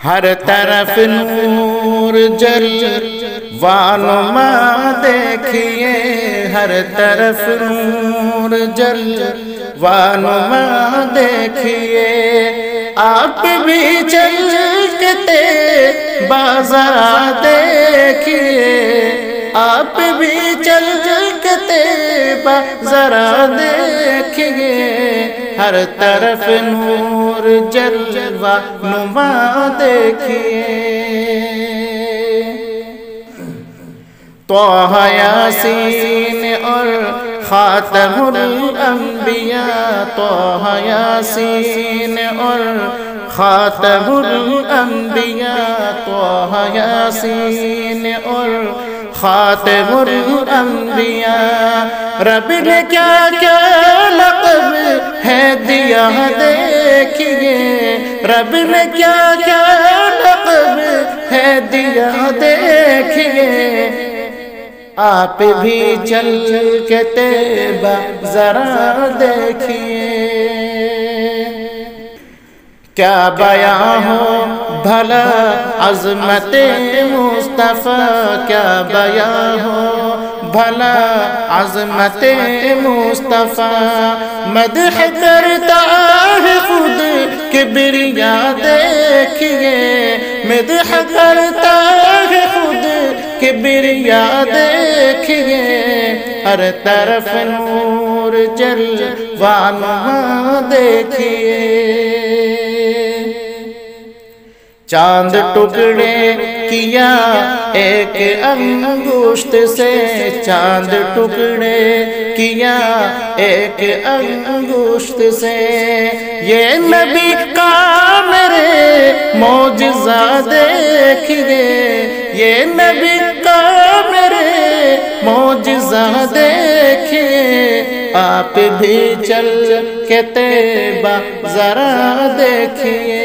ہر طرف نور جلوہ دیکھیے، ہر طرف نور جلوہ دیکھیے، آپ بھی چلتے بازار دیکھیے، آپ بھی چلتے بازار دیکھیے، ہر طرف نور جلوہ نما دیکھیے۔ طٰہٰ یاسین اور خاتم الانبیاء، طٰہٰ یاسین اور خاتم الانبیاء، طٰہٰ یاسین اور خاتم الانبیاء، رب نے کیا کیا لقب ہے دیا دیکھیے، رب نے کیا کیا لقب ہے دیا دیکھیے، آپ بھی چل کے طیبہ ذرا دیکھیے۔ کیا بیاں ہو بھلا عظمت مصطفیٰ، کیا بیاں ہو بھلا عظمت مصطفیٰ، مدح کرتا ہے خود کبریا دیکھیے، مدح کرتا ہے خود کبریا دیکھیے، ہر طرف نور جلوہ نما دیکھیے۔ چاند ٹکڑے کیا ایک انگشت سے، چاند ٹکڑے کیا ایک انگشت سے، یہ نبی کا میرے معجزہ دیکھیے، یہ نبی کا میرے معجزہ دیکھیے، آپ بھی چل کے طیبہ ذرا دیکھیے۔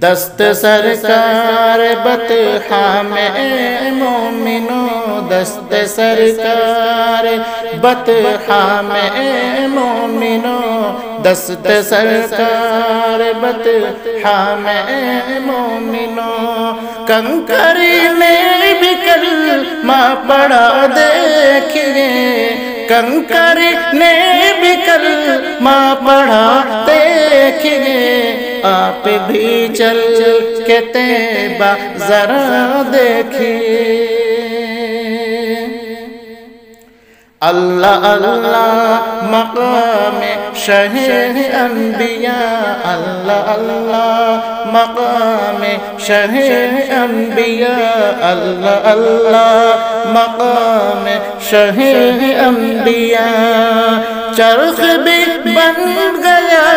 دست سرکار بطحہ میں مومنوں، دست سرکار بطحہ میں مومنوں، دست سرکار بطحہ میں مومنوں، کنکری نے بھی کلمہ پڑھا دیکھیے، کنکری نے بھی کلمہ پڑھا دیکھیے، آپ بھی چل کے طیبہ ذرا دیکھیے۔ اللہ اللہ مقام شہ انبیاء، اللہ اللہ مقام شہ انبیاء، اللہ اللہ مقام شہ انبیاء، چرخ بھی بن گیا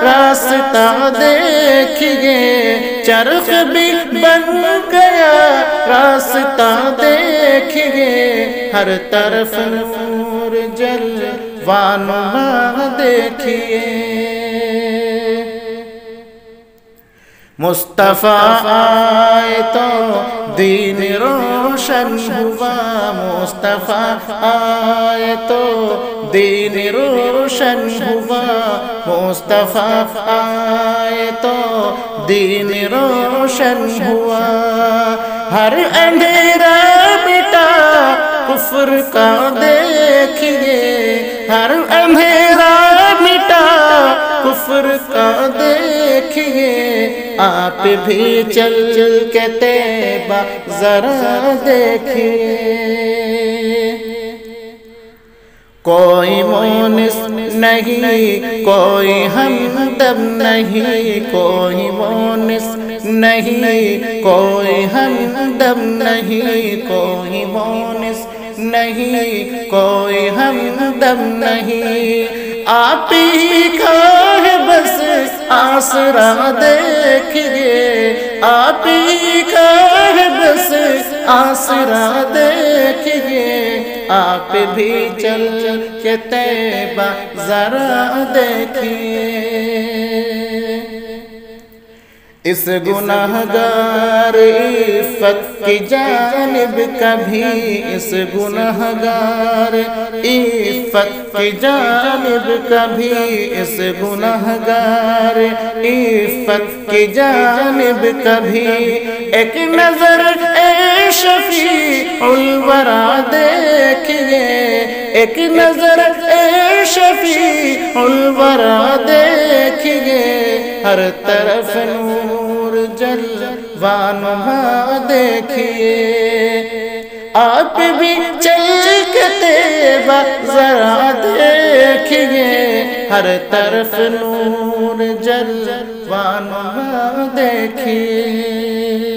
راستہ دیکھیے، چرخ بھی بن گیا راستہ دیکھیے، ہر طرف نور جلوہ نما دیکھیے۔ مصطفیٰ آئے تو دین روشن ہوا، مصطفیٰ آئے تو دین روشن ہوا، مصطفیٰ آئے تو دین روشن ہوا، ہر اندھیرا مٹا کفر کا دیکھیے، ہر اندھیرا مٹا کفر کا دیکھیے، آپ بھی چل کے طیبہ ذرا دیکھیے۔ کوئی مونس نہیں، کوئی ہمدم نہیں، کوئی مونس نہیں، کوئی ہمدم نہیں، کوئی مونس نہیں، کوئی ہمدم نہیں، آپ ہی کا ہے بس آسرا دیکھیے، آپ ہی کا ہے بس آسرا دیکھیے، آپ بھی چل کے طیبہ ذرا دیکھیے۔ اس گنہگار عفت کی جانب کبھی، اس گنہگار عفت کی جانب کبھی، اس گنہگار عفت کی جانب کبھی، ایک نظر اے شفیع الورا دیکھیے، ایک نظر اے شفیع الورا دیکھیے، ہر طرف نور جلوہ نما دیکھیے، آپ بھی چل کے طیبہ ذرا دیکھیے، ہر طرف نور جلوہ نما دیکھیے۔